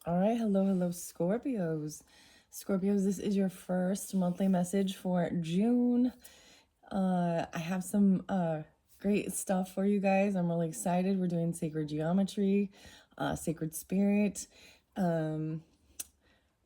All right, hello, Scorpios. Scorpios, this is your first monthly message for June. I have some great stuff for you guys. I'm really excited. We're doing sacred geometry, sacred spirit, um,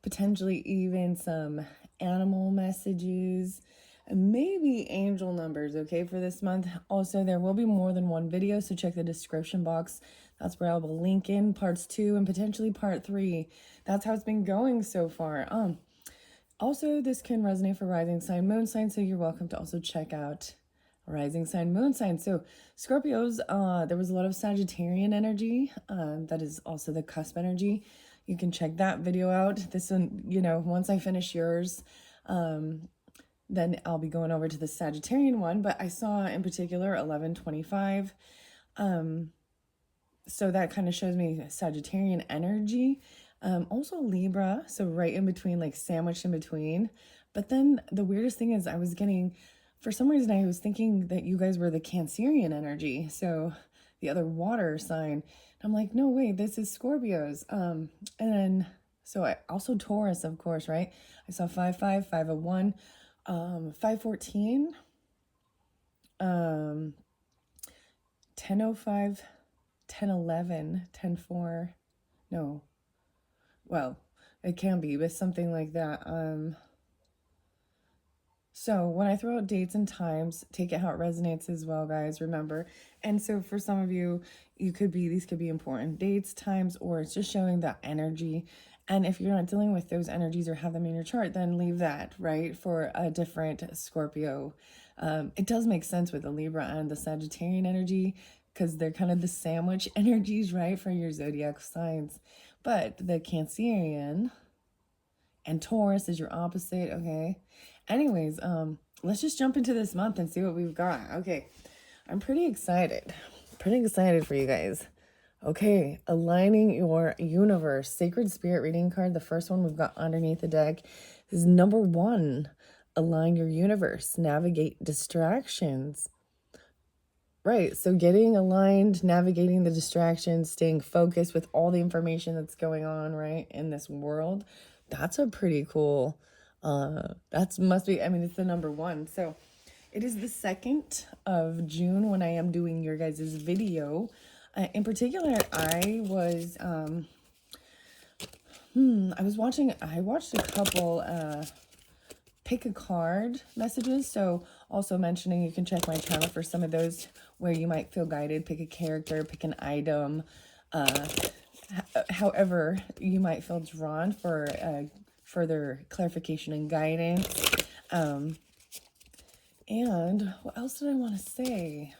potentially even some animal messages, and maybe angel numbers, okay, for this month. Also, there will be more than one video, so check the description box. That's where I will link in parts 2 and potentially part 3. That's how it's been going so far. Also, this can resonate for rising sign, moon sign, so you're welcome to also check out rising sign, moon sign. So Scorpios, there was a lot of Sagittarian energy. That is also the cusp energy. You can check that video out. This one, once I finish yours, then I'll be going over to the Sagittarian one. But I saw in particular 1125. So that kind of shows me Sagittarian energy. Also Libra, so right in between, like sandwiched in between. But then the weirdest thing is for some reason, I was thinking that you guys were the Cancerian energy. So the other water sign. And I'm like, no, wait, this is Scorpios. And then, so I also Taurus, of course, right? I saw 5-5, 501, 514, 1005, 1011, 10-4. No, well, it can be, but something like that. So when I throw out dates and times, take it how it resonates as well, guys, remember. And so for some of you, these could be important dates, times, or it's just showing that energy. And if you're not dealing with those energies or have them in your chart, then leave that, right, for a different Scorpio. It does make sense with the Libra and the Sagittarian energy because they're kind of the sandwich energies, right, for your zodiac signs. But the Cancerian and Taurus is your opposite, okay? Anyways, let's just jump into this month and see what we've got. Okay, I'm pretty excited. Pretty excited for you guys. Okay, aligning your universe. Sacred Spirit reading card, the first one we've got underneath the deck is number 1. Align your universe. Navigate distractions. Right, so getting aligned, navigating the distractions, staying focused with all the information that's going on, right, in this world. That's a pretty cool, it's the number 1. So it is the 2nd of June when I am doing your guys' video. In particular, I watched a couple, pick a card messages. So also mentioning you can check my channel for some of those where you might feel guided. Pick a character, pick an item, however you might feel drawn for further clarification and guidance. And what else did I want to say?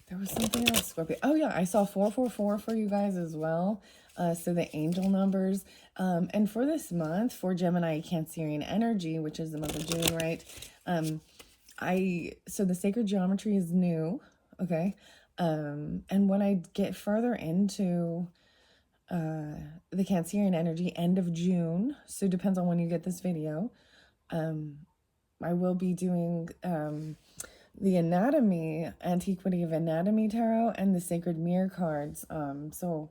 There was something else, Scorpio. Oh yeah, I saw 444 for you guys as well. So the angel numbers. And for this month, for Gemini Cancerian energy, which is the month of June, right? So the sacred geometry is new, okay? And when I get further into the Cancerian energy, end of June, so it depends on when you get this video, I will be doing the Antiquity of Anatomy Tarot, and the Sacred Mirror cards. So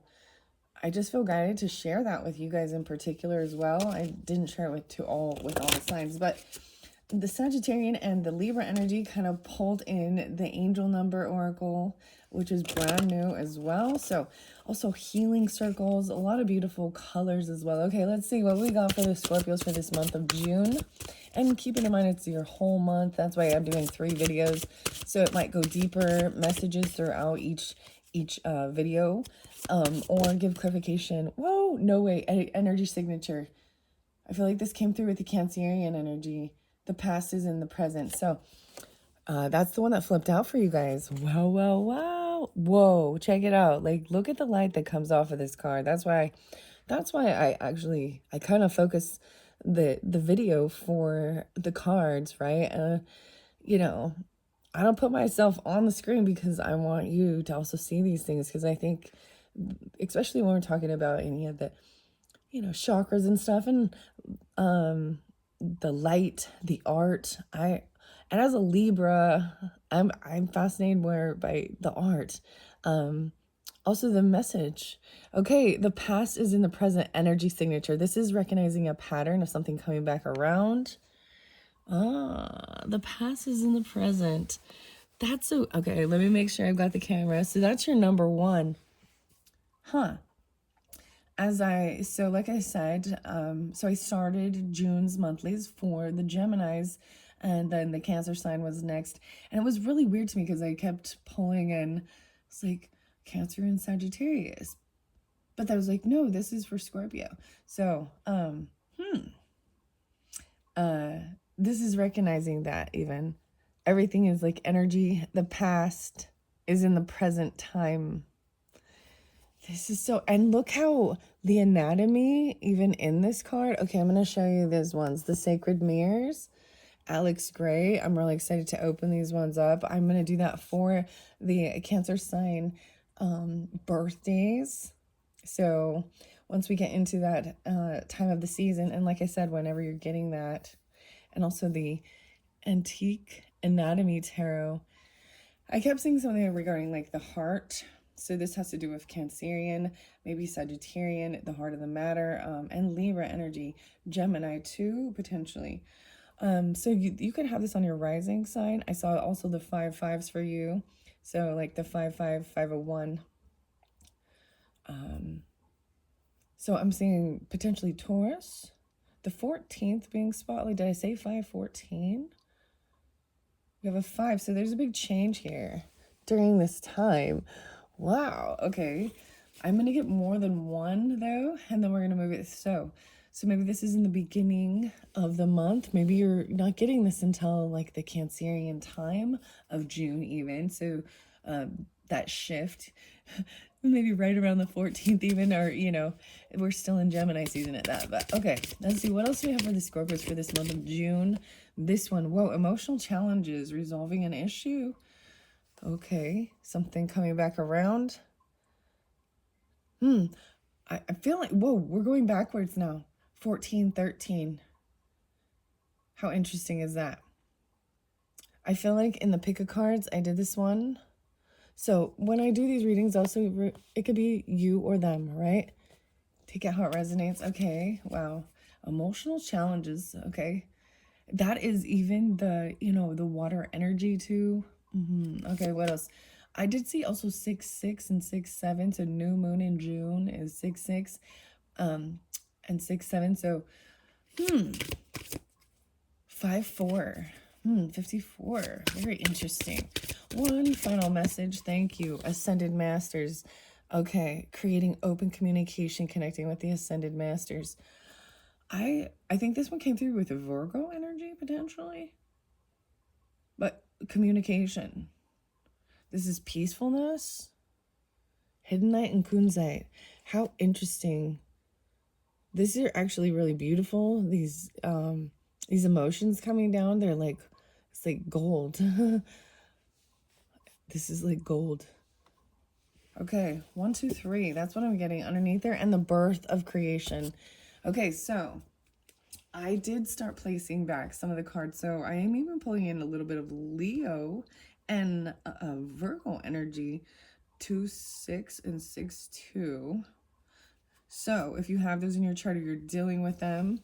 I just feel guided to share that with you guys in particular as well. I didn't share it with all the signs, but the Sagittarian and the Libra energy kind of pulled in the angel number oracle, which is brand new as well. So also healing circles, a lot of beautiful colors as well. Okay, let's see what we got for the Scorpios for this month of June. And keeping in mind it's your whole month. That's why I'm doing 3 videos. So it might go deeper messages throughout each video, or give clarification. Whoa, no way, energy signature. I feel like this came through with the Cancerian energy. The past is in the present. So that's the one that flipped out for you guys. Wow. Whoa, check it out. Like, look at the light that comes off of this card. That's why I kind of focus the video for the cards, right? I don't put myself on the screen because I want you to also see these things, because I think, especially when we're talking about any of the, chakras and stuff, and the light, the art. And as a Libra, I'm fascinated more by the art. Also the message. Okay, the past is in the present energy signature. This is recognizing a pattern of something coming back around. The past is in the present. That's so, okay, let me make sure I've got the camera. So that's your number one. Huh. So like I said, so I started June's monthlies for the Geminis, and then the Cancer sign was next. And it was really weird to me because I kept pulling in, it's like Cancer and Sagittarius. But I was like, no, this is for Scorpio. So, this is recognizing that even everything is like energy. The past is in the present time. This is so, and look how the anatomy, even in this card. Okay, I'm going to show you these ones. The Sacred Mirrors, Alex Gray. I'm really excited to open these ones up. I'm going to do that for the Cancer sign birthdays. So once we get into that time of the season, and like I said, whenever you're getting that, and also the Antique Anatomy Tarot, I kept seeing something regarding like the heart. So this has to do with Cancerian, maybe Sagittarian, the heart of the matter, and Libra energy, Gemini too, potentially. So you could have this on your rising sign. I saw also the 5/5s for you. So like the 5/5, 5/1. So I'm seeing potentially Taurus, the 14th being spotlight. Did I say 5/14? We have a 5, so there's a big change here during this time. Wow, okay. I'm going to get more than one, though, and then we're going to move it. So maybe this is in the beginning of the month. Maybe you're not getting this until, like, the Cancerian time of June even. So that shift, maybe right around the 14th even, or, you know, we're still in Gemini season at that. But, okay, let's see. What else do we have for the Scorpios for this month of June? This one, whoa, emotional challenges, resolving an issue. Okay, something coming back around. I feel like, whoa, we're going backwards now. 14, 13. How interesting is that? I feel like in the pick of cards, I did this one. So when I do these readings, also, it could be you or them, right? Take it how it resonates. Okay, wow. Emotional challenges, okay. That is even the, you know, the water energy too. Okay, what else? I did see also 6/6 and 6/7. So new moon in June is 6/6 and 6/7. So 5/4. 54. Very interesting. One final message. Thank you. Ascended Masters. Okay, creating open communication, connecting with the Ascended Masters. I think this one came through with a Virgo energy potentially. But communication. This is peacefulness. Hidden Light and Kunzite. How interesting. These are actually really beautiful. These emotions coming down, they're like, it's like gold. This is like gold. Okay, 1, 2, 3. That's what I'm getting underneath there. And the birth of creation. Okay, so I did start placing back some of the cards. So I am even pulling in a little bit of Leo and Virgo energy, 2/6 and 6/2. So if you have those in your chart or you're dealing with them,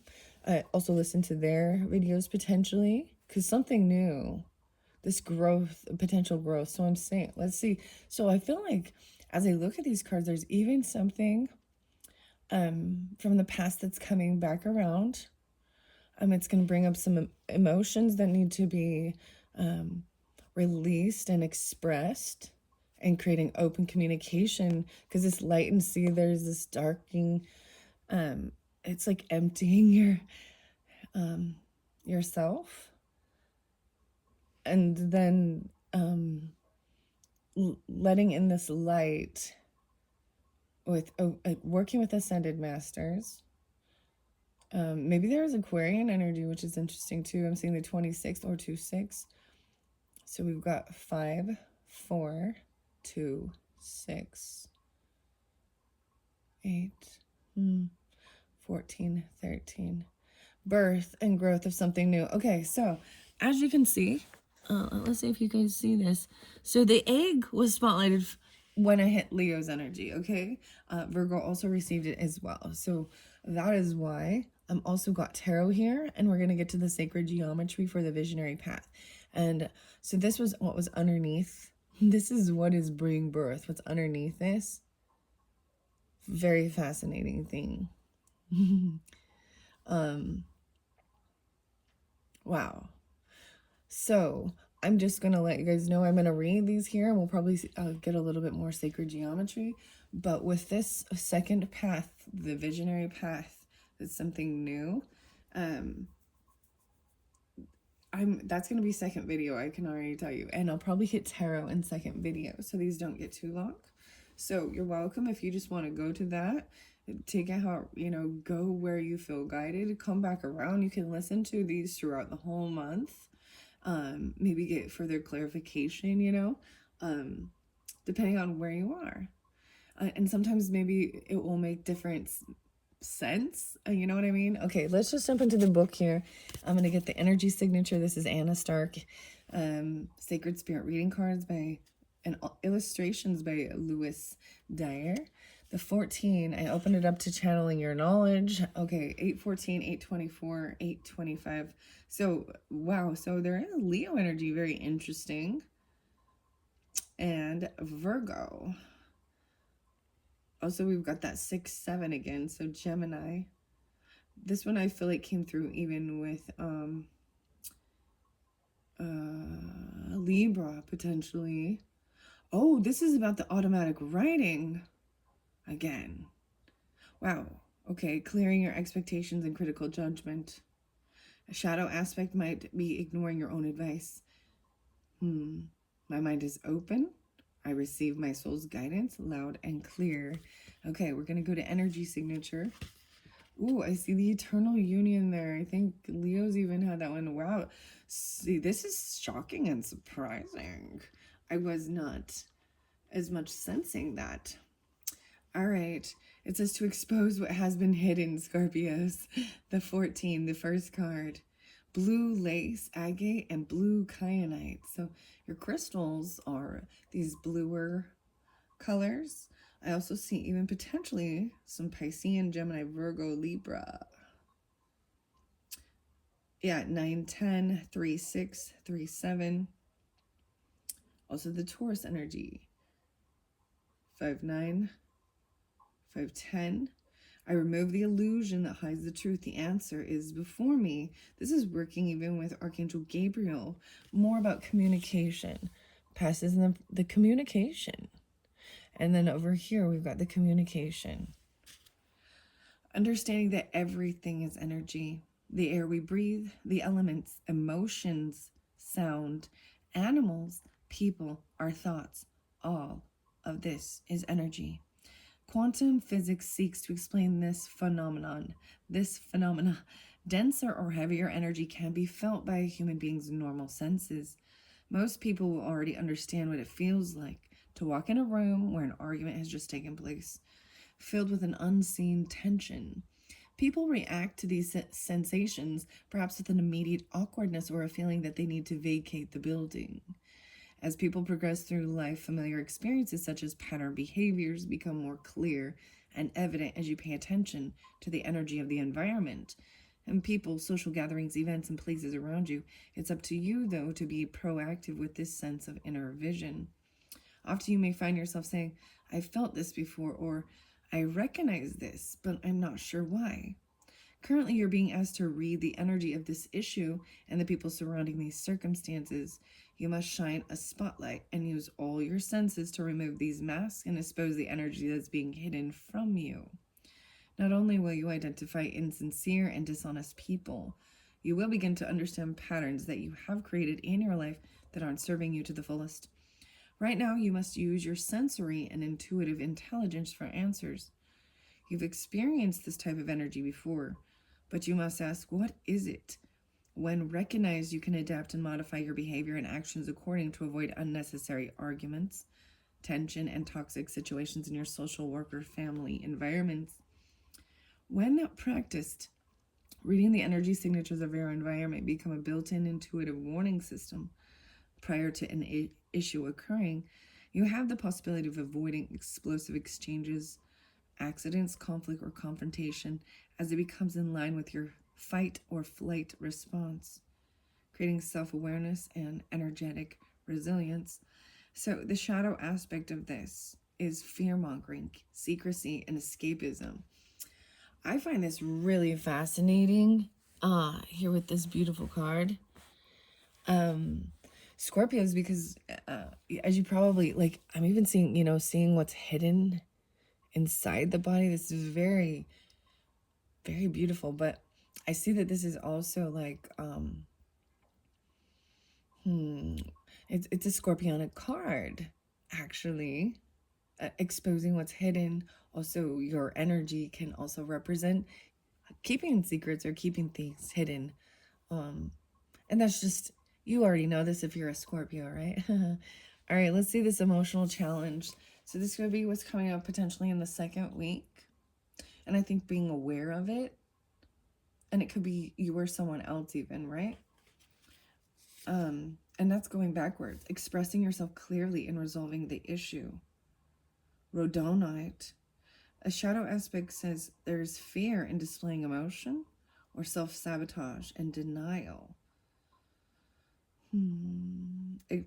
also listen to their videos potentially, because something new, this growth, potential growth. So I'm saying, let's see. So I feel like as I look at these cards, there's even something from the past that's coming back around. It's going to bring up some emotions that need to be released and expressed, and creating open communication, because this light and sea, there's this darkening. It's like emptying yourself, and then letting in this light with working with Ascended Masters. Maybe there is Aquarian energy, which is interesting too. I'm seeing the 26th or 2/6. So we've got 5, 4, 2, 6, 8, 14, 13. Birth and growth of something new. Okay, so as you can see, let's see if you guys see this. So the egg was spotlighted when I hit Leo's energy, okay? Virgo also received it as well. So that is why I'm also got tarot here, and we're going to get to the sacred geometry for the visionary path. And so this was what was underneath. This is what is bringing birth. What's underneath this? Very fascinating thing. Wow. So I'm just going to let you guys know I'm going to read these here, and we'll probably get a little bit more sacred geometry. But with this second path, the visionary path, it's something new. That's going to be second video, I can already tell you. And I'll probably hit tarot in second video, so these don't get too long. So you're welcome if you just want to go to that. Take it how, go where you feel guided. Come back around. You can listen to these throughout the whole month. Maybe get further clarification, depending on where you are. And sometimes maybe it will make different sense. You know what I mean? Okay, let's just jump into the book here. I'm going to get the energy signature. This is Anna Stark. Sacred Spirit reading cards and illustrations by Lewis Dyer. The 14, I opened it up to channeling your knowledge. Okay, 814, 824, 825. So, wow. So there is Leo energy, very interesting. And Virgo. Also, we've got that 6-7 again. So Gemini. This one I feel like came through even with Libra, potentially. Oh, this is about the automatic writing. Again. Wow. Okay, clearing your expectations and critical judgment. A shadow aspect might be ignoring your own advice. My mind is open. I receive my soul's guidance loud and clear. Okay, we're going to go to energy signature. Ooh, I see the eternal union there. I think Leo's even had that one. Wow. See, this is shocking and surprising. I was not as much sensing that. All right. It says to expose what has been hidden, Scorpios. The 14, the first card. Blue lace, agate, and blue kyanite. So your crystals are these bluer colors. I also see even potentially some Piscean, Gemini, Virgo, Libra. Yeah, 9, 10, 3, 6, 3, 7. Also the Taurus energy. 5, 9, 5, 10. I remove the illusion that hides the truth. The answer is before me. This is working even with Archangel Gabriel. More about communication. Passes in the communication. And then over here, we've got the communication. Understanding that everything is energy. The air we breathe, the elements, emotions, sound, animals, people, our thoughts. All of this is energy. Quantum physics seeks to explain this phenomenon. Denser or heavier energy can be felt by a human being's normal senses. Most people will already understand what it feels like to walk in a room where an argument has just taken place, filled with an unseen tension. People react to these sensations perhaps with an immediate awkwardness or a feeling that they need to vacate the building. As people progress through life, familiar experiences such as pattern behaviors become more clear and evident as you pay attention to the energy of the environment and people, social gatherings, events, and places around you. It's up to you, though, to be proactive with this sense of inner vision. Often you may find yourself saying, I felt this before, or I recognize this, but I'm not sure why. Currently, you're being asked to read the energy of this issue and the people surrounding these circumstances. You must shine a spotlight and use all your senses to remove these masks and expose the energy that's being hidden from you. Not only will you identify insincere and dishonest people, you will begin to understand patterns that you have created in your life that aren't serving you to the fullest. Right now, you must use your sensory and intuitive intelligence for answers. You've experienced this type of energy before, but you must ask, what is it? When recognized, you can adapt and modify your behavior and actions according to avoid unnecessary arguments, tension, and toxic situations in your social work or family environments. When practiced, reading the energy signatures of your environment become a built-in intuitive warning system prior to an issue occurring. You have the possibility of avoiding explosive exchanges, accidents, conflict, or confrontation as it becomes in line with your fight or flight response, creating self-awareness and energetic resilience. So the shadow aspect of this is fear-mongering, secrecy, and escapism. I find this really fascinating here with this beautiful card. Scorpios, because as you probably, like, I'm even seeing, seeing what's hidden inside the body. This is very, very beautiful, but I see that this is also like, it's a Scorpionic card, actually, exposing what's hidden. Also, your energy can also represent keeping secrets or keeping things hidden. And that's just, you already know this if you're a Scorpio, right? All right, let's see this emotional challenge. So this could be what's coming up potentially in the second week. And I think being aware of it, and it could be you or someone else even, right? And that's going backwards. Expressing yourself clearly and resolving the issue. Rhodonite. A shadow aspect says there's fear in displaying emotion or self-sabotage and denial.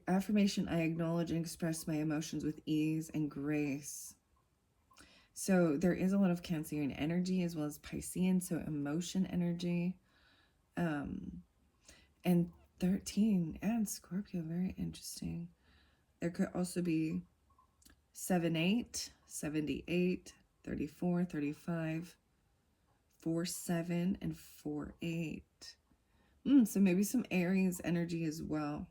Affirmation, I acknowledge and express my emotions with ease and grace. So there is a lot of Cancerian energy as well as Piscean, so emotion energy. And 13 and Scorpio, very interesting. There could also be 7-8, 78, 34, 35, 4-7, and 4-8. So maybe some Aries energy as well.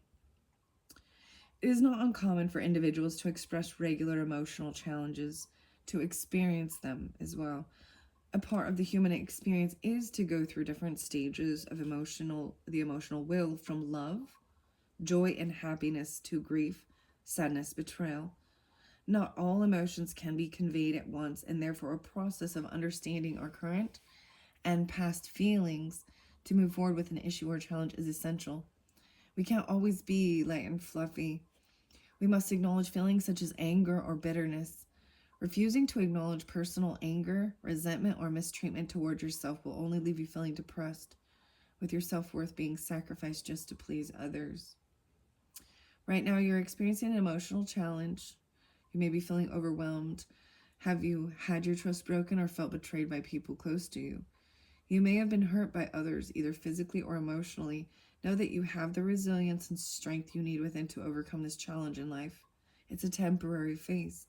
It is not uncommon for individuals to express regular emotional challenges, to experience them as well. A part of the human experience is to go through different stages of the emotional will, from love, joy, and happiness to grief, sadness, betrayal. Not all emotions can be conveyed at once, and therefore a process of understanding our current and past feelings to move forward with an issue or challenge is essential. We can't always be light and fluffy. We must acknowledge feelings such as anger or bitterness. Refusing to acknowledge personal anger, resentment, or mistreatment toward yourself will only leave you feeling depressed, with your self-worth being sacrificed just to please others. Right now, you're experiencing an emotional challenge. You may be feeling overwhelmed. Have you had your trust broken or felt betrayed by people close to you? You may have been hurt by others, either physically or emotionally. Know that you have the resilience and strength you need within to overcome this challenge in life. It's a temporary phase.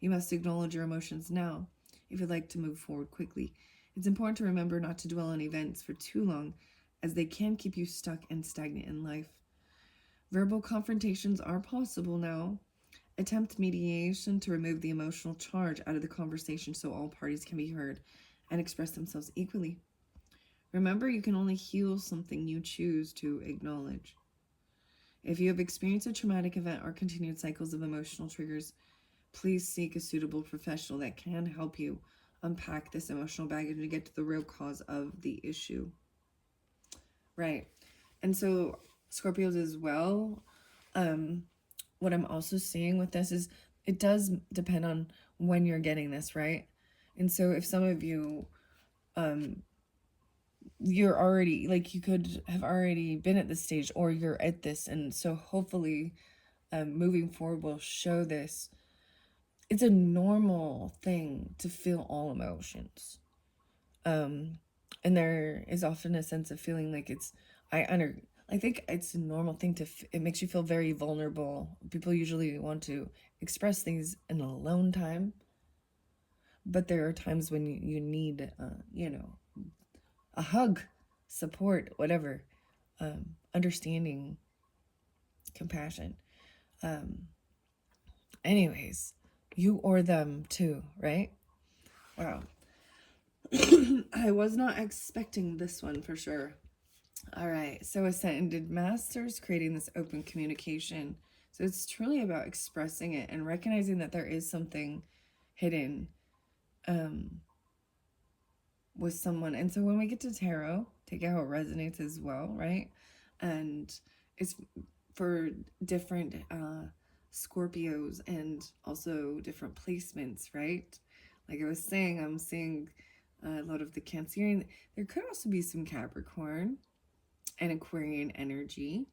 You must acknowledge your emotions now if you'd like to move forward quickly. It's important to remember not to dwell on events for too long, as they can keep you stuck and stagnant in life. Verbal confrontations are possible now. Attempt mediation to remove the emotional charge out of the conversation so all parties can be heard and express themselves equally. Remember, you can only heal something you choose to acknowledge. If you have experienced a traumatic event or continued cycles of emotional triggers, please seek a suitable professional that can help you unpack this emotional baggage and get to the real cause of the issue. Right. And so Scorpios as well, what I'm also seeing with this is it does depend on when you're getting this, right? And so if some of you, you're already, like, you could have already been at this stage, or you're at this, and so hopefully moving forward will show this. It's a normal thing to feel all emotions. And there is often a sense of feeling like I think it's a normal thing it makes you feel very vulnerable. People usually want to express things in alone time, but there are times when you need, a hug, support, whatever, understanding, compassion. Anyways, you or them too, right? Wow. I was not expecting this one for sure. All right, so Ascended Masters, creating this open communication. So it's truly about expressing it and recognizing that there is something hidden with someone. And so when we get to tarot, take out how it resonates as well, right? And it's for different Scorpios and also different placements, right? Like I was saying, I'm seeing a lot of the Cancerian. There could also be some Capricorn and Aquarian energy,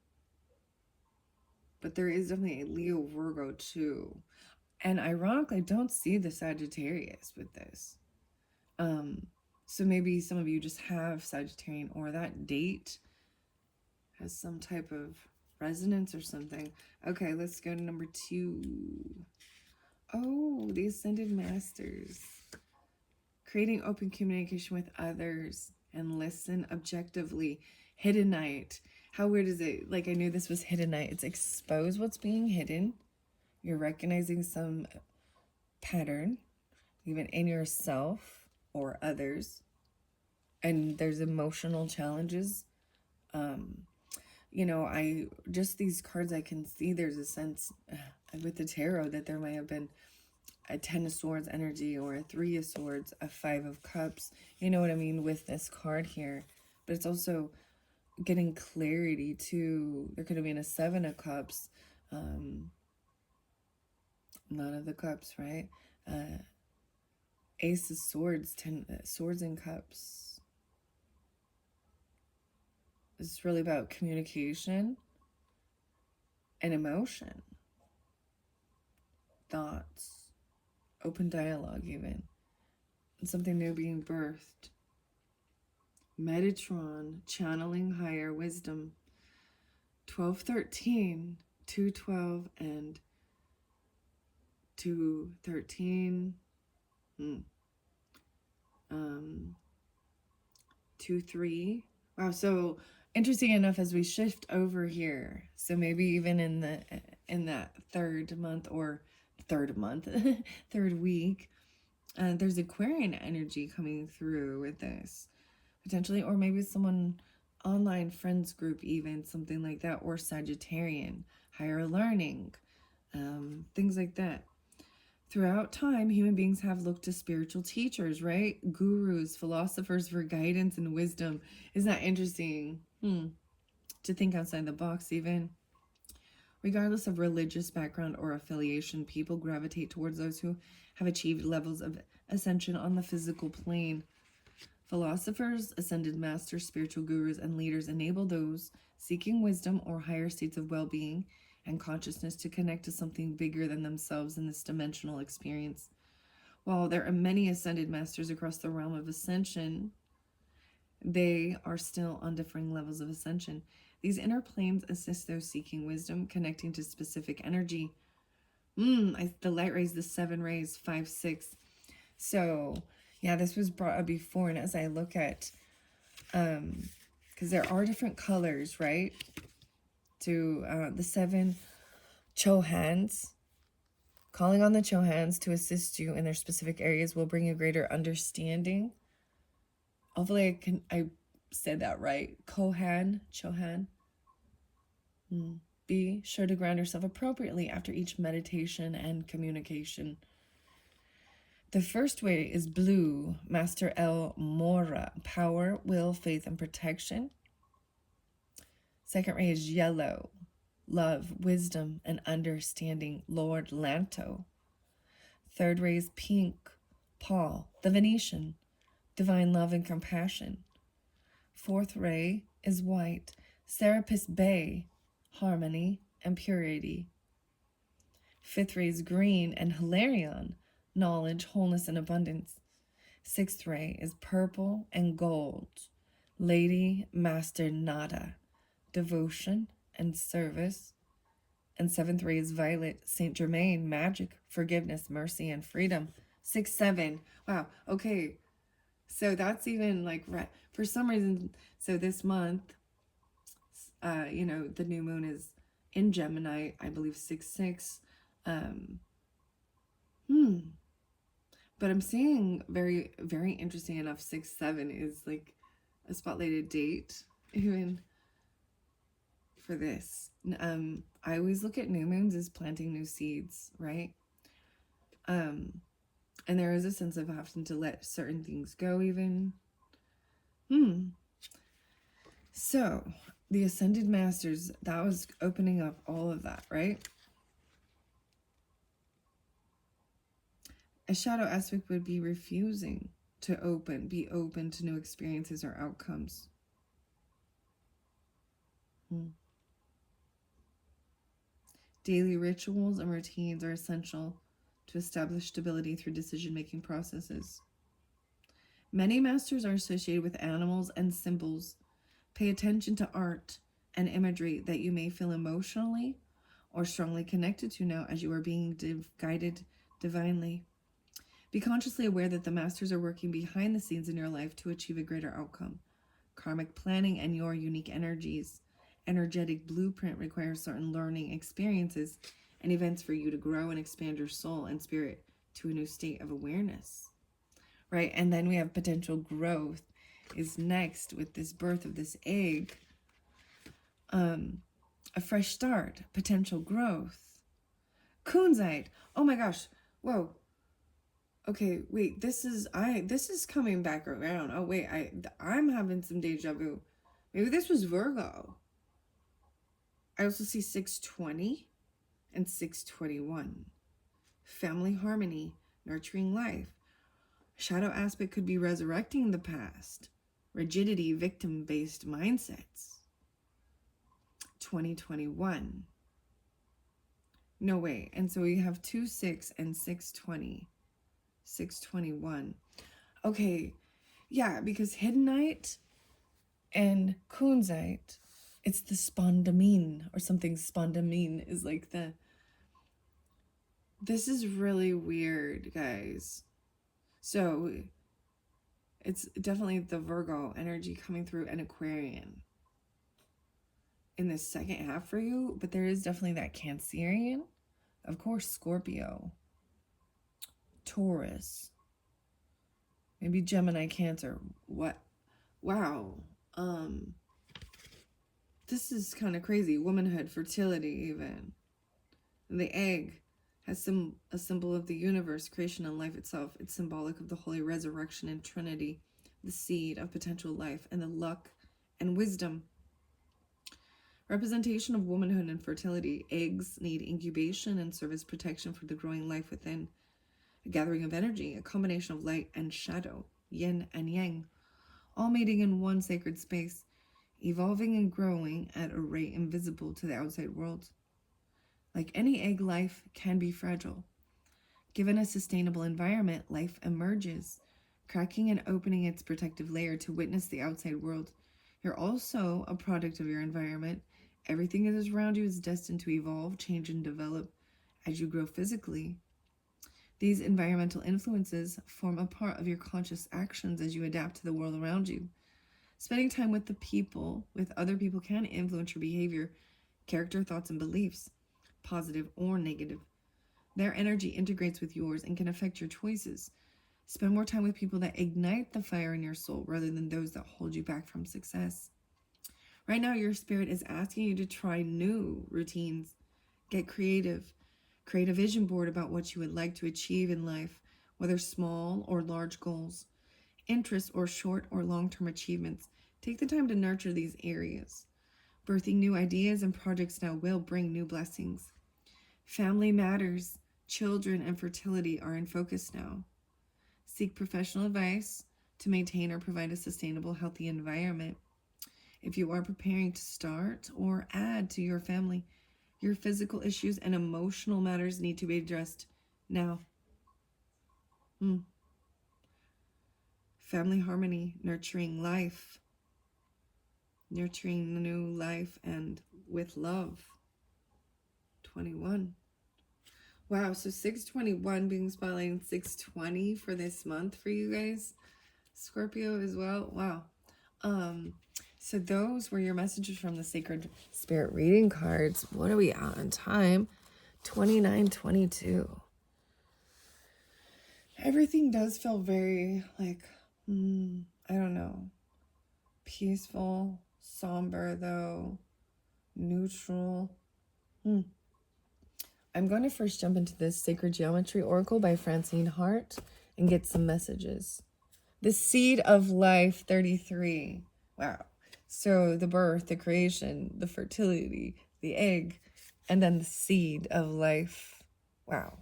but there is definitely a Leo Virgo too. And ironically, I don't see the Sagittarius with this. So maybe some of you just have Sagittarian, or that date has some type of resonance or something. Okay, let's go to number 2. Oh, the Ascended Masters. Creating open communication with others and listen objectively. Hidden Night. How weird is it? Like, I knew this was Hidden Night. It's expose what's being hidden. You're recognizing some pattern, even in yourself or others. And there's emotional challenges. You know, just these cards, I can see there's a sense with the tarot that there might have been a 10 of Swords energy or a 3 of Swords, a 5 of Cups. You know what I mean with this card here. But it's also getting clarity too. There could have been a 7 of Cups. None of the Cups, right? Ace of Swords, 10 Swords and Cups. This is really about communication and emotion. Thoughts. Open dialogue even. And something new being birthed. Metatron, channeling higher wisdom. 1213, 212, and 213. 2-3. Wow, so interesting enough as we shift over here. So maybe even in that third month, third week, there's Aquarian energy coming through with this potentially, or maybe someone online friends group, even something like that, or Sagittarian, higher learning, things like that. Throughout time, human beings have looked to spiritual teachers, right? Gurus, philosophers for guidance and wisdom. Isn't that interesting? To think outside the box even. Regardless of religious background or affiliation, people gravitate towards those who have achieved levels of ascension on the physical plane. Philosophers, ascended masters, spiritual gurus, and leaders enable those seeking wisdom or higher states of well-being and consciousness to connect to something bigger than themselves in this dimensional experience. While there are many ascended masters across the realm of ascension, they are still on differing levels of ascension. These inner planes assist those seeking wisdom, connecting to specific energy. The light rays, the 7 rays, 5, 6. So, yeah, this was brought up before, and as I look at, because there are different colors, right? To the 7 Chohans, calling on the Chohans to assist you in their specific areas will bring you greater understanding. Hopefully I said that right. Chohan. Be sure to ground yourself appropriately after each meditation and communication. The first way is blue, Master El Mora, power, will, faith, and protection. Second ray is yellow, love, wisdom, and understanding, Lord Lanto. Third ray is pink, Paul, the Venetian, divine love and compassion. Fourth ray is white, Serapis Bey, harmony and purity. Fifth ray is green and Hilarion, knowledge, wholeness, and abundance. Sixth ray is purple and gold, Lady Master Nada, devotion and service. And seventh ray is violet, Saint Germain, magic, forgiveness, mercy, and freedom. 6, 7. Wow. Okay. So that's even like, for some reason, so this month, the new moon is in Gemini, I believe 6-6. But I'm seeing very, very interesting enough, 6-7 is like a spotlighted date even for this. I always look at new moons as planting new seeds, right? And there is a sense of having to let certain things go even. So the Ascended Masters, that was opening up all of that, right? A shadow aspect would be refusing to be open to new experiences or outcomes. Daily rituals and routines are essential to establish stability through decision-making processes. Many masters are associated with animals and symbols. Pay attention to art and imagery that you may feel emotionally or strongly connected to now as you are being guided divinely. Be consciously aware that the masters are working behind the scenes in your life to achieve a greater outcome. Karmic planning and your unique energetic blueprint requires certain learning experiences and events for you to grow and expand your soul and spirit to a new state of awareness. Right? And then we have potential growth is next with this birth of this egg. A fresh start, potential growth. Kunzite. Oh my gosh. Whoa. Okay, wait, this is coming back around. Oh wait, I'm having some deja vu. Maybe this was Virgo. I also see 620 and 621. Family harmony, nurturing life. Shadow aspect could be resurrecting the past. Rigidity, victim-based mindsets. 2021. No way. And so we have 26 and 620. 621. Okay. Yeah, because Hiddenite and Kunzite, it's the spondamine or something. Spondamine is like the... This is really weird, guys. So it's definitely the Virgo energy coming through and Aquarian in the second half for you, but there is definitely that Cancerian. Of course, Scorpio, Taurus, maybe Gemini, Cancer. What? Wow. This is kind of crazy. Womanhood, fertility, even. And the egg has a symbol of the universe, creation, and life itself. It's symbolic of the holy resurrection and Trinity, the seed of potential life, and the luck and wisdom. Representation of womanhood and fertility. Eggs need incubation and serve as protection for the growing life within. A gathering of energy, a combination of light and shadow, yin and yang, all meeting in one sacred space, evolving and growing at a rate invisible to the outside world. Like any egg, life can be fragile. Given a sustainable environment, life emerges, cracking and opening its protective layer to witness the outside world. You're also a product of your environment. Everything that is around you is destined to evolve, change, and develop as you grow physically. These environmental influences form a part of your conscious actions as you adapt to the world around you. Spending time with other people can influence your behavior, character, thoughts, and beliefs, positive or negative. Their energy integrates with yours and can affect your choices. Spend more time with people that ignite the fire in your soul rather than those that hold you back from success. Right now, your spirit is asking you to try new routines. Get creative. Create a vision board about what you would like to achieve in life, whether small or large goals, interests, or short or long-term achievements. Take the time to nurture these areas. Birthing new ideas and projects now will bring new blessings. Family matters, children, and fertility are in focus now. Seek professional advice to maintain or provide a sustainable, healthy environment. If you are preparing to start or add to your family, your physical issues and emotional matters need to be addressed now. Family harmony, nurturing life. Nurturing the new life and with love. 21. Wow, so 621 being spotlighted 620 for this month for you guys. Scorpio as well. Wow. So those were your messages from the Sacred Spirit reading cards. What are we at on time? 29:22. Everything does feel very like, I don't know, peaceful, somber though, neutral. I'm going to first jump into this Sacred Geometry Oracle by Francine Hart and get some messages. The Seed of Life 33. Wow. So the birth, the creation, the fertility, the egg, and then the seed of life. Wow.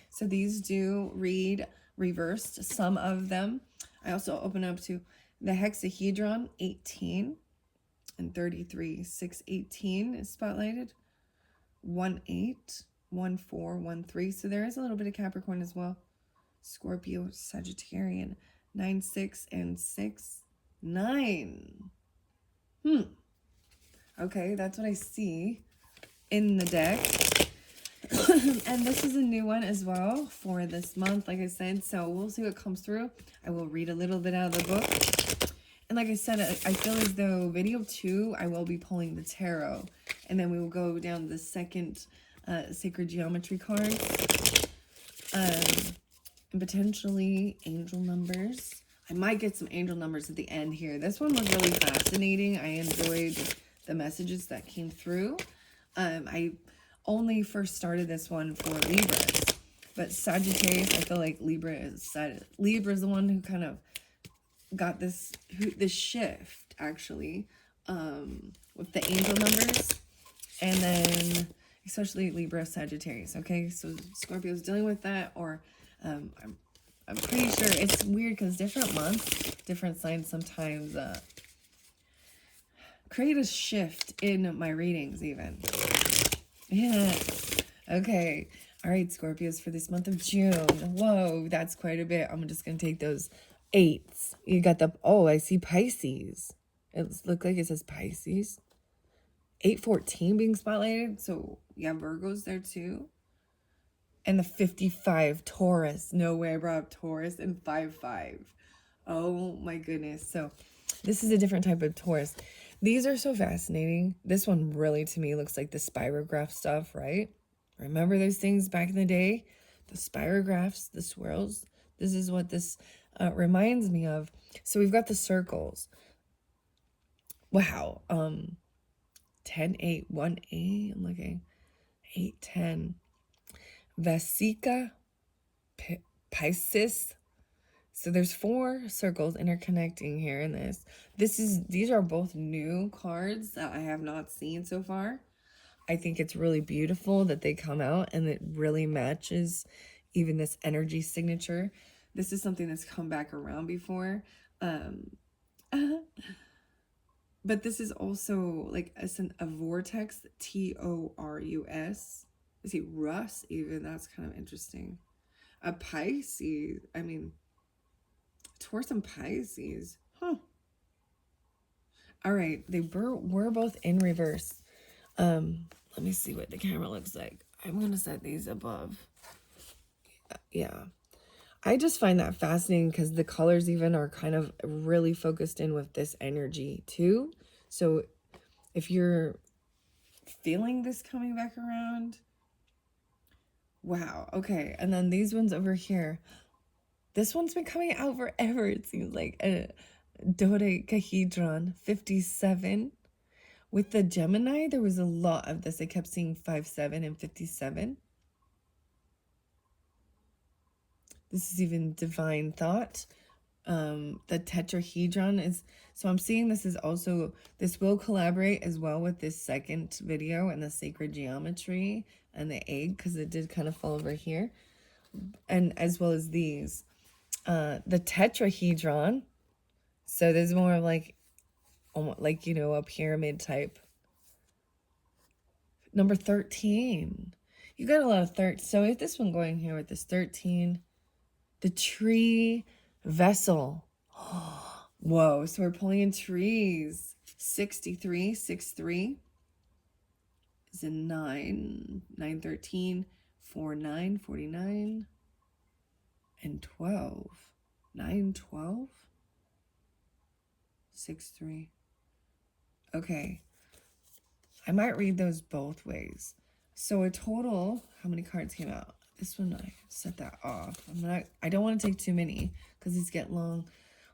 So these do read reversed, some of them. I also open up to the hexahedron, 18 and 33. 618 is spotlighted. 1-8, 1-4, 1-3. So there is a little bit of Capricorn as well. Scorpio, Sagittarian, 9-6 and 6-9. Okay, that's what I see in the deck. And this is a new one as well for this month, like I said. So we'll see what comes through. I will read a little bit out of the book. And like I said, I feel as though video 2, I will be pulling the tarot. And then we will go down the second sacred geometry card. And potentially angel numbers. I might get some angel numbers at the end here. This one was really fascinating. I enjoyed the messages that came through. I only first started this one for Libras. But Sagittarius, I feel like Libra is the one who kind of got this shift, actually, with the angel numbers. And then especially Libra, Sagittarius, okay? So Scorpio's dealing with that, or I'm pretty sure it's weird because different months, different signs sometimes create a shift in my readings even. Yeah. Okay. All right, Scorpios, for this month of June. Whoa, that's quite a bit. I'm just going to take those 8s. You got the, oh, I see Pisces. It looks like it says Pisces. 8-14 being spotlighted. So, yeah, Virgo's there too. And the 55, Taurus. No way I brought up Taurus. And 5-5. Oh, my goodness. So, this is a different type of Taurus. These are so fascinating. This one really, to me, looks like the spirograph stuff, right? Remember those things back in the day? The spirographs, the swirls. This is what this reminds me of. So we've got the circles. Wow. 10-8, 1-8. I'm looking. 8-10. Vesica, Pisces. So there's 4 circles interconnecting here in this. These are both new cards that I have not seen so far. I think it's really beautiful that they come out and it really matches even this energy signature. This is something that's come back around before. But this is also like a vortex, T-O-R-U-S. I see Russ even. That's kind of interesting. A Pisces. I mean, Taurus and Pisces. Huh. All right. They were both in reverse. Let me see what the camera looks like. I'm going to set these above. Yeah. I just find that fascinating because the colors even are kind of really focused in with this energy too. So if you're feeling this coming back around, wow. Okay. And then these ones over here. This one's been coming out forever, it seems like. A dodecahedron, 57. With the Gemini, there was a lot of this. I kept seeing 5-7 and 57. This is even divine thought. The tetrahedron is, so I'm seeing this is also, this will collaborate as well with this second video and the sacred geometry and the egg, because it did kind of fall over here. And as well as these. The tetrahedron. So there's more of like, almost like, you know, a pyramid type. Number 13. You got a lot of 13. So if this one going here with this 13, the tree vessel. Whoa. So we're pulling in trees. 63, 6-3 is a 9, 9-13, 4-9, 49, and 12. 9-12, 6-3. Okay. I might read those both ways. So a total, how many cards came out? This one, I set that off. I don't want to take too many because these get long.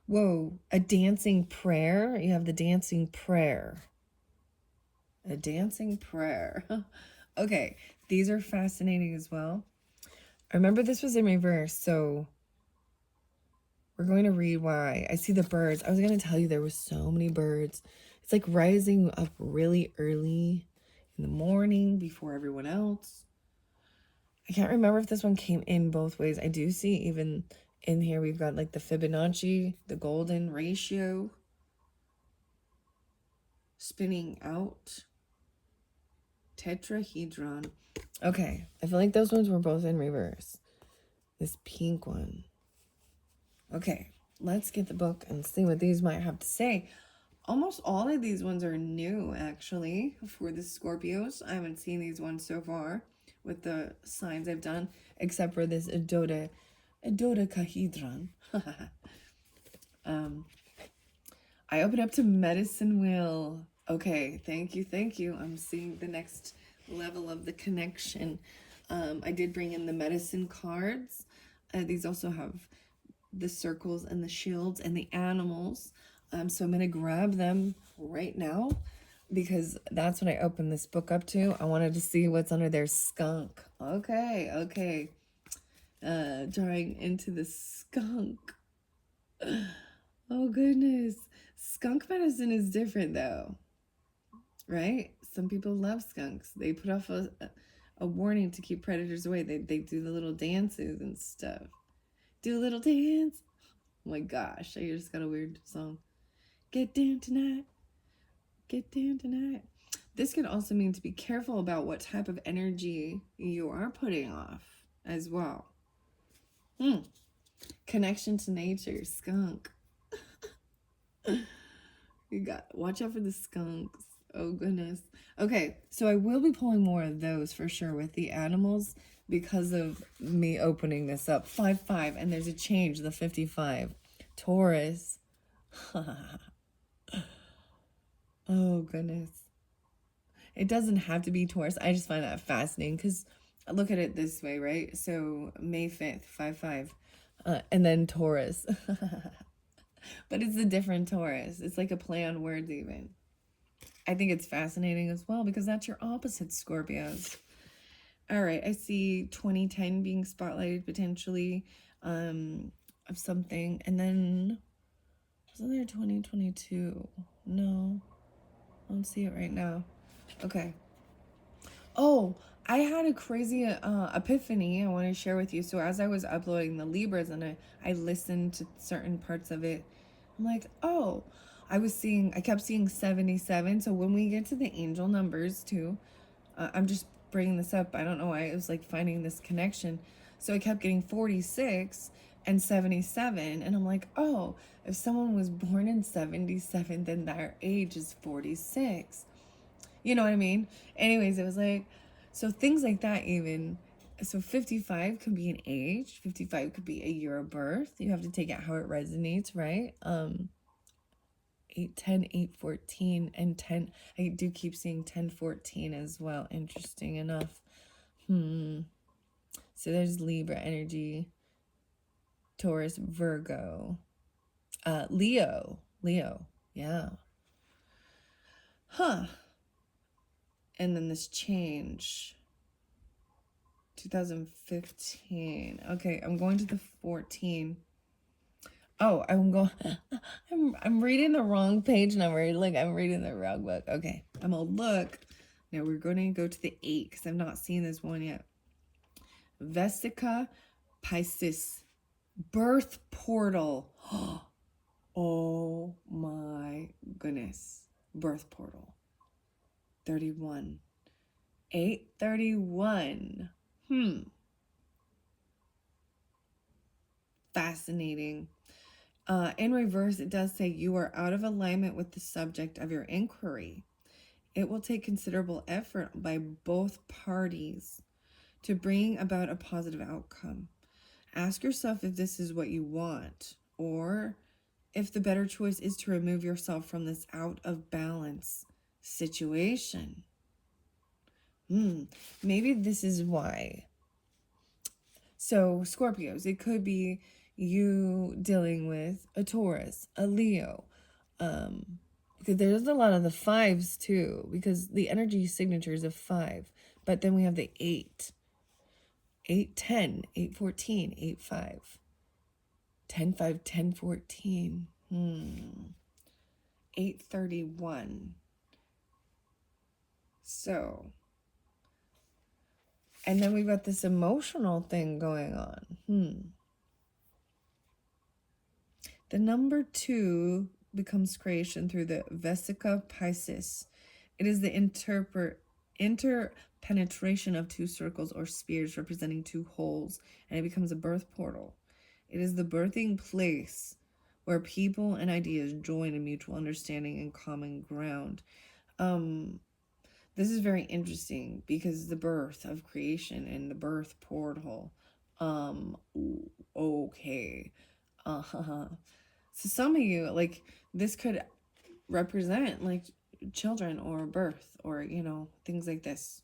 Whoa, a dancing prayer. You have the dancing prayer. A dancing prayer. Okay, these are fascinating as well. I remember this was in reverse, so we're going to read why. I see the birds. I was going to tell you there were so many birds. It's like rising up really early in the morning before everyone else. I can't remember if this one came in both ways. I do see even in here we've got like the Fibonacci, the golden ratio, spinning out, tetrahedron. Okay, I feel like those ones were both in reverse. This pink one. Okay, let's get the book and see what these might have to say. Almost all of these ones are new, actually, for the Scorpios. I haven't seen these ones so far with the signs I've done, except for this dodecahedron. I open up to medicine wheel. Okay, thank you, thank you. I'm seeing the next level of the connection. I did bring in the medicine cards. These also have the circles and the shields and the animals. So I'm going to grab them right now because that's what I opened this book up to. I wanted to see what's under their skunk. Okay. Drawing into the skunk. Oh, goodness. Skunk medicine is different, though. Right? Some people love skunks. They put off a warning to keep predators away. They do the little dances and stuff. Do a little dance. Oh my gosh, I just got a weird song. Get down tonight. Get down tonight. This could also mean to be careful about what type of energy you are putting off as well. Connection to nature, skunk. You got watch out for the skunks. Oh goodness. Okay, so I will be pulling more of those for sure with the animals because of me opening this up. 5-5, and there's a change, the 55. Taurus. Oh goodness. It doesn't have to be Taurus. I just find that fascinating because look at it this way, right? So May 5th, 5-5, and then Taurus. But it's a different Taurus. It's like a play on words even. I think it's fascinating as well because that's your opposite, Scorpios. All right, I see 2010 being spotlighted potentially of something. And then, wasn't there 2022? No, I don't see it right now. Okay. Oh, I had a crazy epiphany I want to share with you. So as I was uploading the Libras and I listened to certain parts of it, I'm like, oh, I kept seeing 77. So when we get to the angel numbers too, I'm just bringing this up. I don't know why I was like finding this connection. So I kept getting 46 and 77. And I'm like, oh, if someone was born in 77, then their age is 46. You know what I mean? Anyways, it was like, so things like that even. So 55 could be an age. 55 could be a year of birth. You have to take it how it resonates, right? 8, 10, 8, 14, and 10. I do keep seeing 10, 14 as well. Interesting enough. So there's Libra energy. Taurus, Virgo. Leo. Yeah. And then this change. 2015. Okay, I'm going to the 14. Oh, I'm reading the wrong page number. Like I'm reading the wrong book. Okay, I'm gonna look. Now we're going to go to the 8 because I've not seen this one yet. Vesica Piscis, birth portal. Oh my goodness, birth portal. 31. 831. Fascinating. In reverse, it does say you are out of alignment with the subject of your inquiry. It will take considerable effort by both parties to bring about a positive outcome. Ask yourself if this is what you want, or if the better choice is to remove yourself from this out of balance situation. Maybe this is why. So Scorpios, it could be you dealing with a Taurus, a Leo, because there's a lot of the 5s too, because the energy signature is a 5, but then we have the 8, 8, 10, 8, 14, 8, 5, 10, 5, 10, 14, 8, 31. So And then we've got this emotional thing going on. The number 2 becomes creation through the vesica piscis. It is the interpenetration of 2 circles or spheres representing 2 holes, and it becomes a birth portal. It is the birthing place where people and ideas join in mutual understanding and common ground. This is very interesting because the birth of creation and the birth portal. Okay. So some of you, like, this could represent like children or birth or, you know, things like this.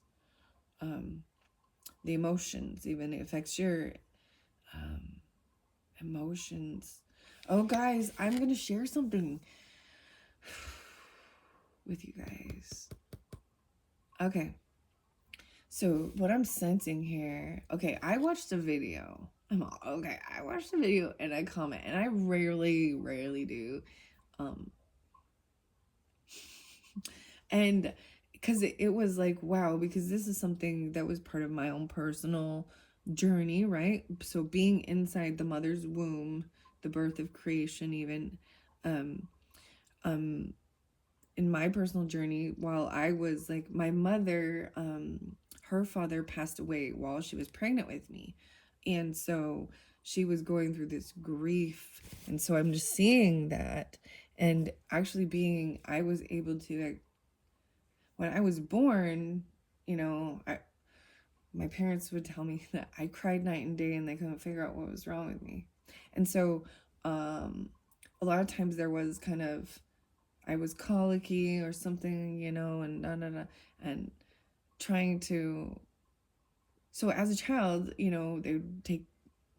The emotions, even it affects your emotions. Oh, guys, I'm going to share something with you guys. Okay. So what I'm sensing here, okay, I watched a video. I watched a video and I comment, and I rarely do. And because it was like, wow, because this is something that was part of my own personal journey, right? So being inside the mother's womb, the birth of creation, even, in my personal journey, while I was like, my mother, her father passed away while she was pregnant with me. And so she was going through this grief. And so I'm just seeing that. And actually I was able to, like, when I was born, you know, my parents would tell me that I cried night and day and they couldn't figure out what was wrong with me. And so a lot of times there was kind of, I was colicky or something, you know, and and trying to. So as a child, you know, they would take,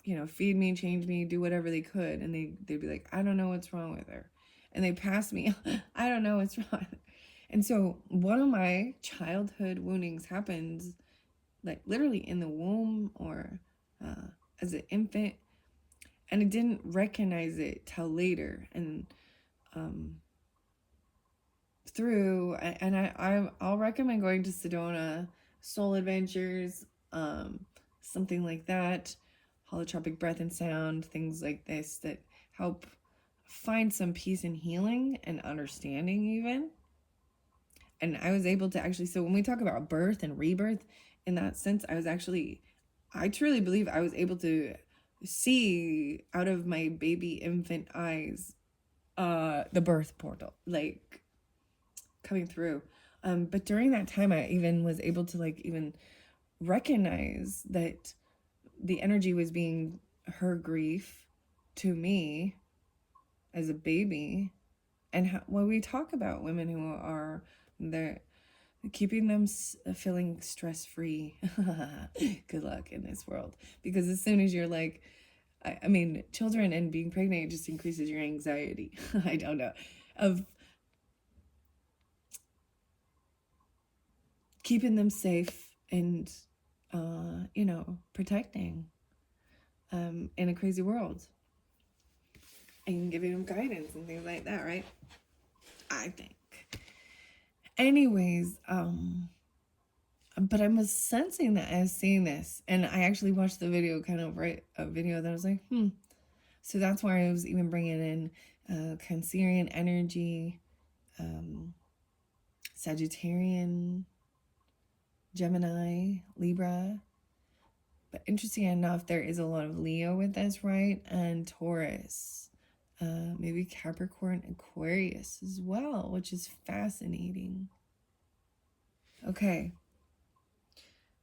you know, feed me, change me, do whatever they could, and they'd be like, I don't know what's wrong with her, and they pass me, I don't know what's wrong. And so one of my childhood woundings happens, like literally in the womb or as an infant, and I didn't recognize it till later, and I'll recommend going to Sedona Soul Adventures, something like that, holotropic breath and sound, things like this that help find some peace and healing and understanding even. And I was able to actually, so when we talk about birth and rebirth in that sense, I truly believe I was able to see out of my baby infant eyes the birth portal, like, coming through. But during that time, I even was able to, like, even recognize that the energy was being her grief to me as a baby. And when we talk about women who are, they're keeping them feeling stress-free, good luck in this world. Because as soon as you're like, I mean, children and being pregnant just increases your anxiety. I don't know, of keeping them safe and, you know, protecting in a crazy world. And giving them guidance and things like that, right? I think. Anyways, but I was sensing that I was seeing this. And I actually watched the video, kind of, right? A video that I was like, So that's why I was even bringing in Cancerian energy, Sagittarian, Gemini, Libra. But interesting enough, there is a lot of Leo with this, right? And Taurus. Maybe Capricorn, Aquarius as well, which is fascinating. Okay.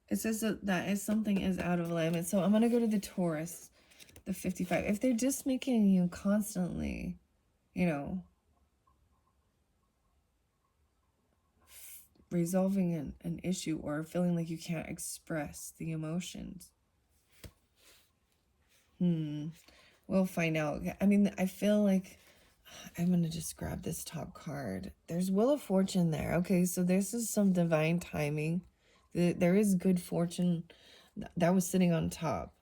It says that if something is out of alignment. So I'm going to go to the Taurus, the 55. If they're just making you constantly, you know, resolving an issue or feeling like you can't express the emotions. We'll find out. I mean, I feel like I'm going to just grab this top card. There's Wheel of Fortune there. Okay, so this is some divine timing. There is good fortune that was sitting on top,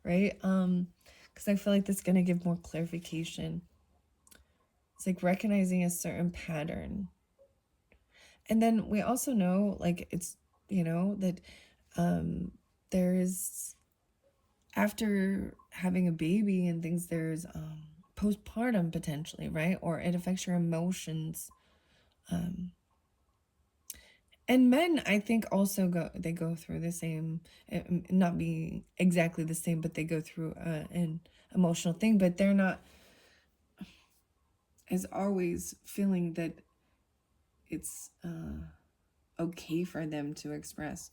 right? Because I feel like that's going to give more clarification. It's like recognizing a certain pattern. And then we also know, like, it's, you know, that There's, after having a baby and things, there's postpartum potentially, right? Or it affects your emotions. And men, I think, also go through the same, not be exactly the same, but they go through an emotional thing, but they're not as always feeling that it's okay for them to express.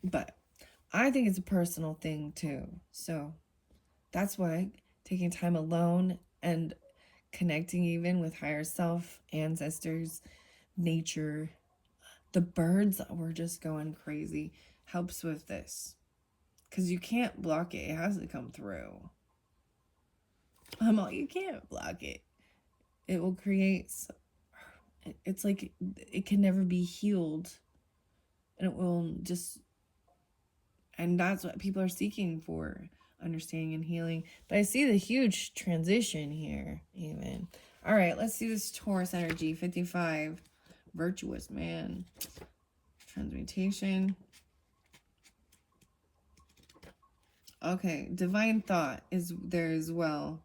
But I think it's a personal thing too. So that's why taking time alone and connecting even with higher self, ancestors, nature, the birds that were just going crazy helps with this. Because you can't block it. It has to come through. You can't block it. It will create, it's like it can never be healed. And it will just, and that's what people are seeking for, understanding and healing. But I see the huge transition here, even. All right, let's see this Taurus energy, 55. Virtuous man. Transmutation. Okay, divine thought is there as well.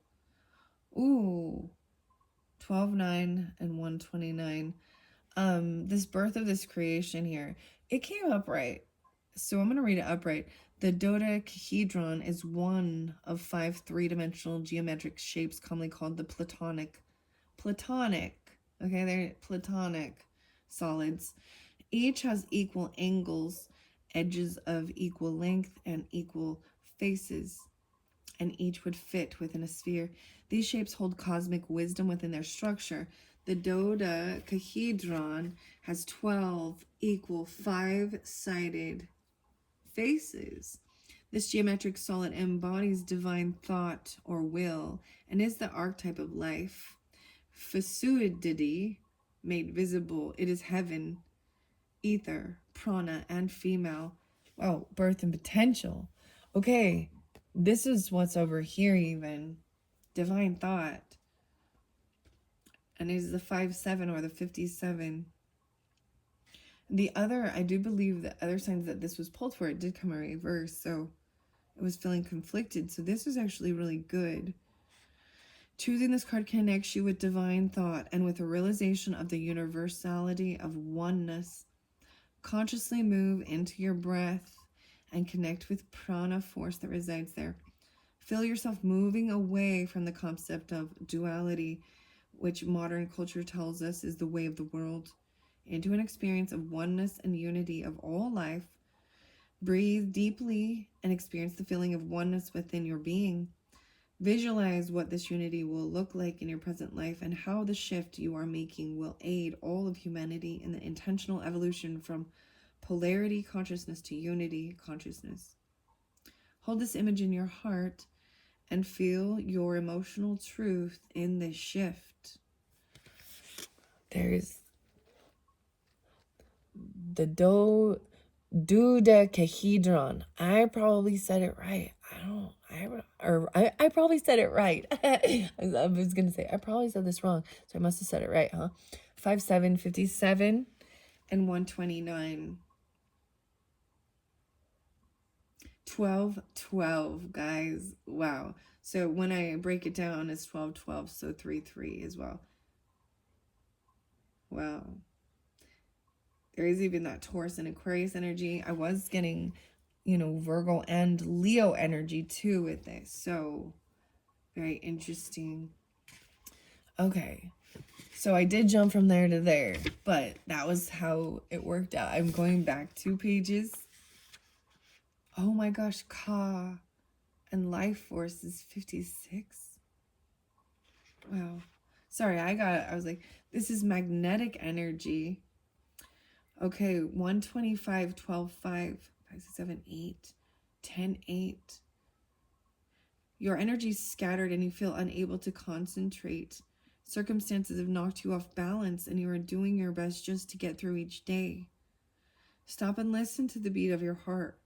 Ooh, 12, 9, and 129. This birth of this creation here, it came upright. So I'm going to read it upright. The dodecahedron is one of 5 three-dimensional geometric shapes commonly called the Platonic. Okay, they're Platonic solids. Each has equal angles, edges of equal length, and equal faces, and each would fit within a sphere. These shapes hold cosmic wisdom within their structure. The dodecahedron has 12 equal 5-sided faces. This geometric solid embodies divine thought or will and is the archetype of life. Fluidity made visible. It is heaven, ether, prana, and female. Wow, birth and potential. Okay, this is what's over here even. Divine thought. And it is the 5-7 or the 57. The other, I do believe the other signs that this was pulled for, it did come in reverse. So it was feeling conflicted. So this was actually really good. Choosing this card connects you with divine thought and with a realization of the universality of oneness. Consciously move into your breath and connect with prana force that resides there. Feel yourself moving away from the concept of duality, which modern culture tells us is the way of the world, into an experience of oneness and unity of all life. Breathe deeply and experience the feeling of oneness within your being. Visualize what this unity will look like in your present life and how the shift you are making will aid all of humanity in the intentional evolution from polarity consciousness to unity consciousness. Hold this image in your heart and feel your emotional truth in this shift. There's the dodecahedron. I probably said it right. I probably said it right. I was gonna say I probably said this wrong, so I must have said it right, huh? 5-7, 57, and 129. 12, 12, guys. Wow. So when I break it down, it's 12, 12, so 3, 3 as well. Wow. There is even that Taurus and Aquarius energy. I was getting, Virgo and Leo energy too with this. So very interesting. Okay. So I did jump from there to there, but that was how it worked out. I'm going back 2 pages. Oh my gosh, Ka and Life Force is 56. Wow. Sorry, I was like, this is magnetic energy. Okay, 125, 12, 5, 5, 6, 7, 8, 10, 8. Your energy is scattered and you feel unable to concentrate. Circumstances have knocked you off balance and you are doing your best just to get through each day. Stop and listen to the beat of your heart,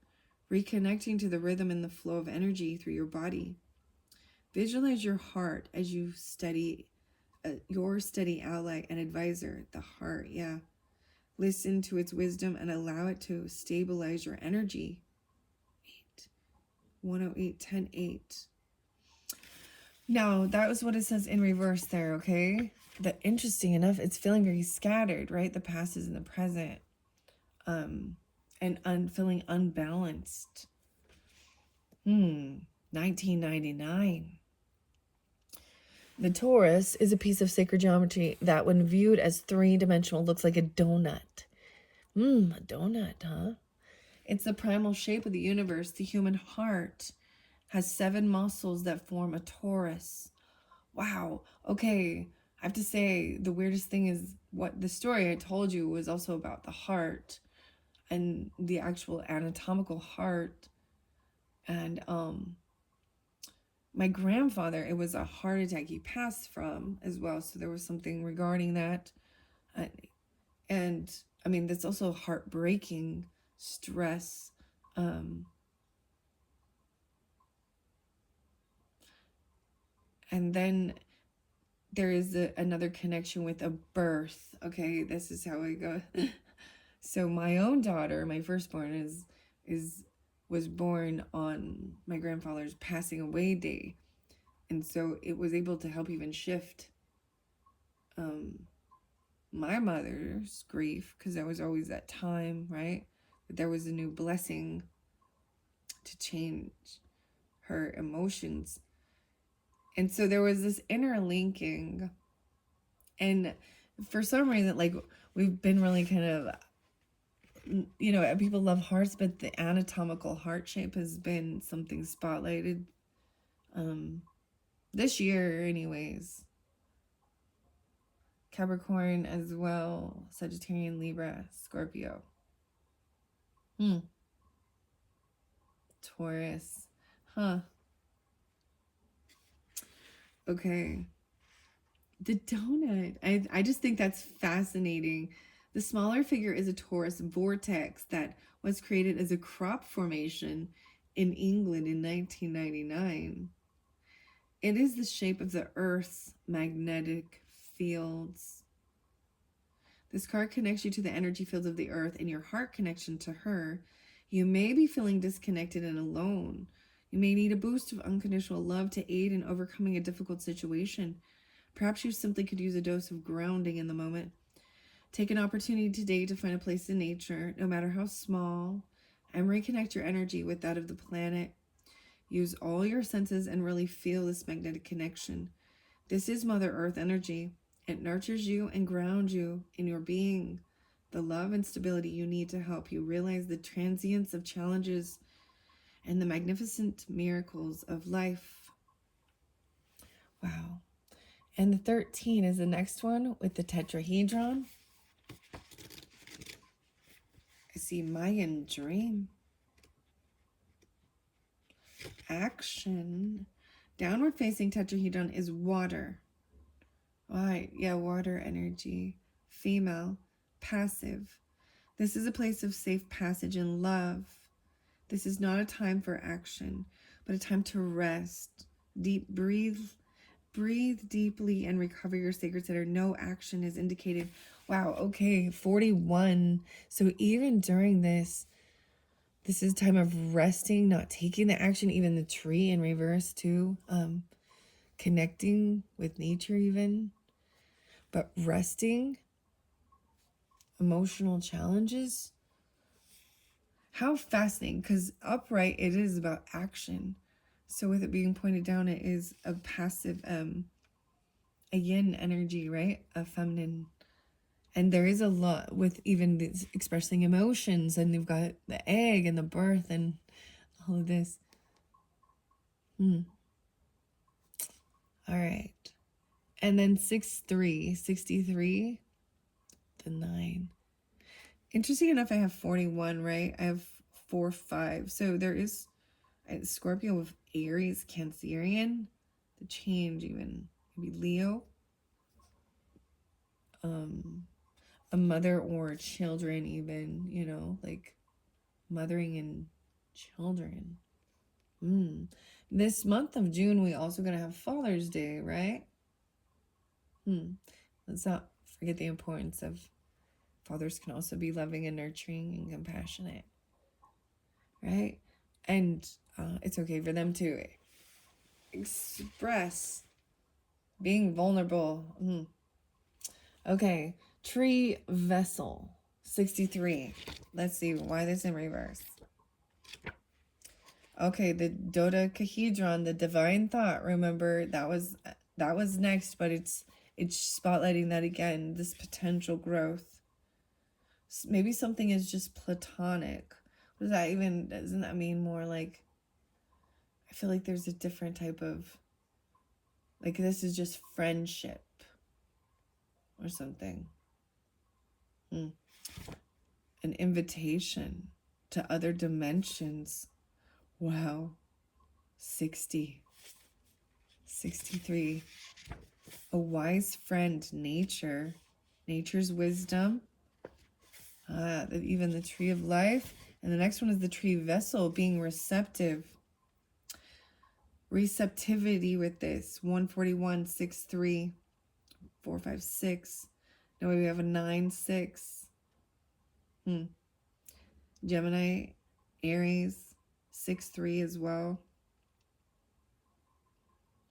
reconnecting to the rhythm and the flow of energy through your body. Visualize your heart as you study your steady ally and advisor, the heart, yeah. Listen to its wisdom and allow it to stabilize your energy. 8, 108, 10, 8. Now, that was what it says in reverse there, okay? That interesting enough, it's feeling very scattered, right? The past is in the present. And feeling unbalanced. 1999. The torus is a piece of sacred geometry that, when viewed as three-dimensional, looks like a donut. A donut, huh? It's the primal shape of the universe. The human heart has 7 muscles that form a torus. Wow. Okay. I have to say, the weirdest thing is what the story I told you was also about the heart and the actual anatomical heart. And my grandfather, it was a heart attack he passed from as well. So there was something regarding that. And I mean, that's also heartbreaking stress. And then there is another connection with a birth. Okay, this is how I go. So my own daughter, my firstborn, was born on my grandfather's passing away day. And so it was able to help even shift my mother's grief, because there was always that time, right? But there was a new blessing to change her emotions. And so there was this interlinking. And for some reason, like, we've been really kind of, you know, people love hearts, but the anatomical heart shape has been something spotlighted this year anyways. Capricorn as well, Sagittarian, Libra, Scorpio. Taurus. Huh. Okay. The donut. I just think that's fascinating. The smaller figure is a Taurus vortex that was created as a crop formation in England in 1999. It is the shape of the Earth's magnetic fields. This card connects you to the energy fields of the Earth and your heart connection to her. You may be feeling disconnected and alone. You may need a boost of unconditional love to aid in overcoming a difficult situation. Perhaps you simply could use a dose of grounding in the moment. Take an opportunity today to find a place in nature, no matter how small, and reconnect your energy with that of the planet. Use all your senses and really feel this magnetic connection. This is Mother Earth energy. It nurtures you and grounds you in your being, the love and stability you need to help you realize the transience of challenges and the magnificent miracles of life. Wow. And the 13 is the next one with the tetrahedron. I see Mayan dream. Action. Downward facing tetrahedron is water. All right, yeah, water energy. Female, passive. This is a place of safe passage and love. This is not a time for action, but a time to rest. Breathe deeply and recover your sacred center. No action is indicated. Wow, okay, 41. So even during this is time of resting, not taking the action. Even the tree in reverse too. Connecting with nature even. But resting. Emotional challenges. How fascinating, because upright, it is about action. So with it being pointed down, it is a passive, a yin energy, right? A feminine. And there is a lot with even this expressing emotions, and you've got the egg and the birth and all of this. All right. And then 63, the 9. Interesting enough, I have 41, right? I have 4, 5. So there is Scorpio with Aries, Cancerian, the change even, maybe Leo. A mother or children even, you know, like mothering and children. This month of June, we also going to have Father's Day, right? Let's not forget the importance of Fathers can also be loving and nurturing and compassionate, right? And it's okay for them to express being vulnerable. Okay, tree vessel 63. Let's see why this in reverse. Okay, the dodecahedron, the divine thought. Remember that was next, but it's spotlighting that again. This potential growth. Maybe something is just platonic. What does that even? Doesn't that mean more like? I feel like there's a different type of. Like this is just friendship. Or something. An invitation to other dimensions. Wow. 60. 63. A wise friend, nature. Nature's wisdom. Even the tree of life. And the next one is the tree vessel, being receptive. Receptivity with this. 141, 6-3, 4, 5, 6. No, we have a 9, 6. Gemini, Aries, 6-3 as well.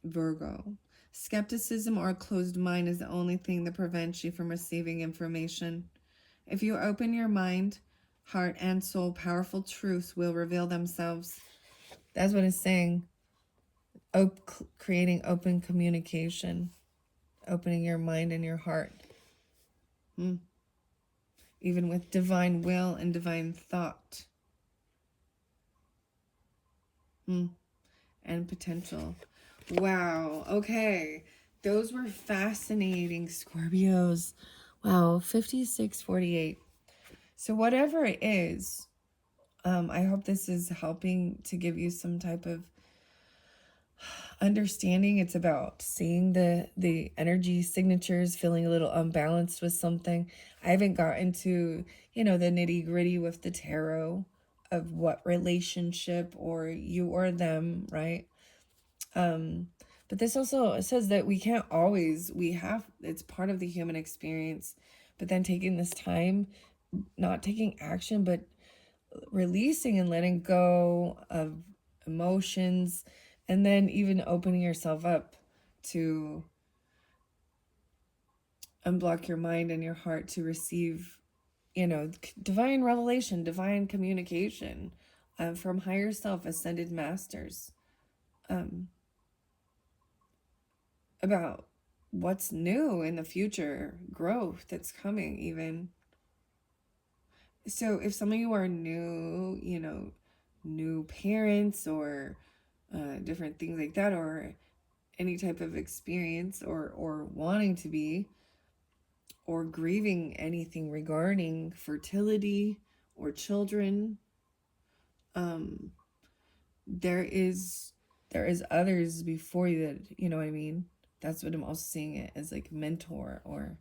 Virgo. Skepticism or a closed mind is the only thing that prevents you from receiving information. If you open your mind, heart, and soul, powerful truths will reveal themselves. That's what it's saying. Creating open communication. Opening your mind and your heart. Even with divine will and divine thought. And potential. Wow. Okay. Those were fascinating, Scorpios. Wow. 56-48. So whatever it is, I hope this is helping to give you some type of understanding. It's about seeing the energy signatures, feeling a little unbalanced with something. I haven't gotten to, the nitty gritty with the tarot of what relationship or you or them, right? But this also says that we can't always, it's part of the human experience, but then taking this time, not taking action, but releasing and letting go of emotions, and then even opening yourself up to unblock your mind and your heart to receive, divine revelation, divine communication from higher self, ascended masters, about what's new in the future, growth that's coming even. So if some of you are new, new parents or different things like that, or any type of experience or wanting to be, or grieving anything regarding fertility or children, there is others before you that, you know what I mean? That's what I'm also seeing it as, like mentor, or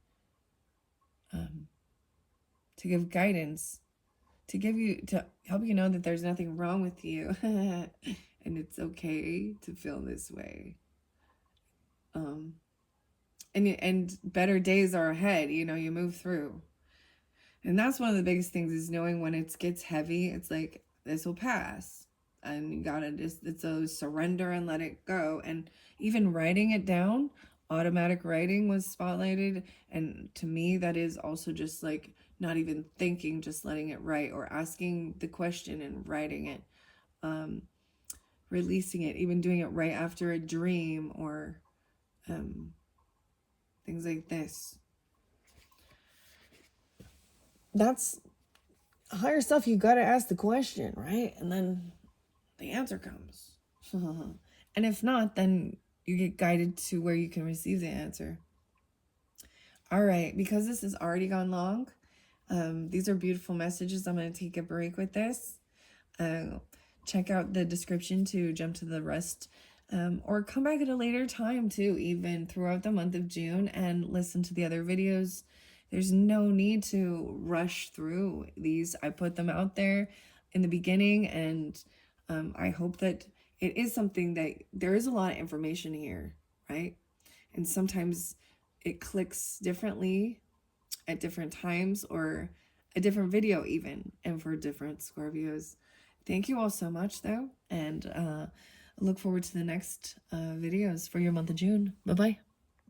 to give guidance, to help you know that there's nothing wrong with you and it's okay to feel this way. And better days are ahead, you move through. And that's one of the biggest things, is knowing when it gets heavy, it's like, this will pass. And you gotta it's a surrender and let it go. And even writing it down, automatic writing was spotlighted. And to me, that is also just like not even thinking, just letting it write, or asking the question and writing it, releasing it, even doing it right after a dream, or things like this. That's higher stuff. You got to ask the question, right? And then the answer comes. And if not, then you get guided to where you can receive the answer. All right, because this has already gone long, these are beautiful messages. I'm going to take a break with this. Check out the description to jump to the rest, or come back at a later time too, even throughout the month of June, and listen to the other videos. There's no need to rush through these. I put them out there in the beginning, and I hope that it is something that there is a lot of information here, right? And sometimes it clicks differently, at different times or a different video even, and for different Scorpios. Thank you all so much though, and I look forward to the next videos for your month of June. Bye-bye.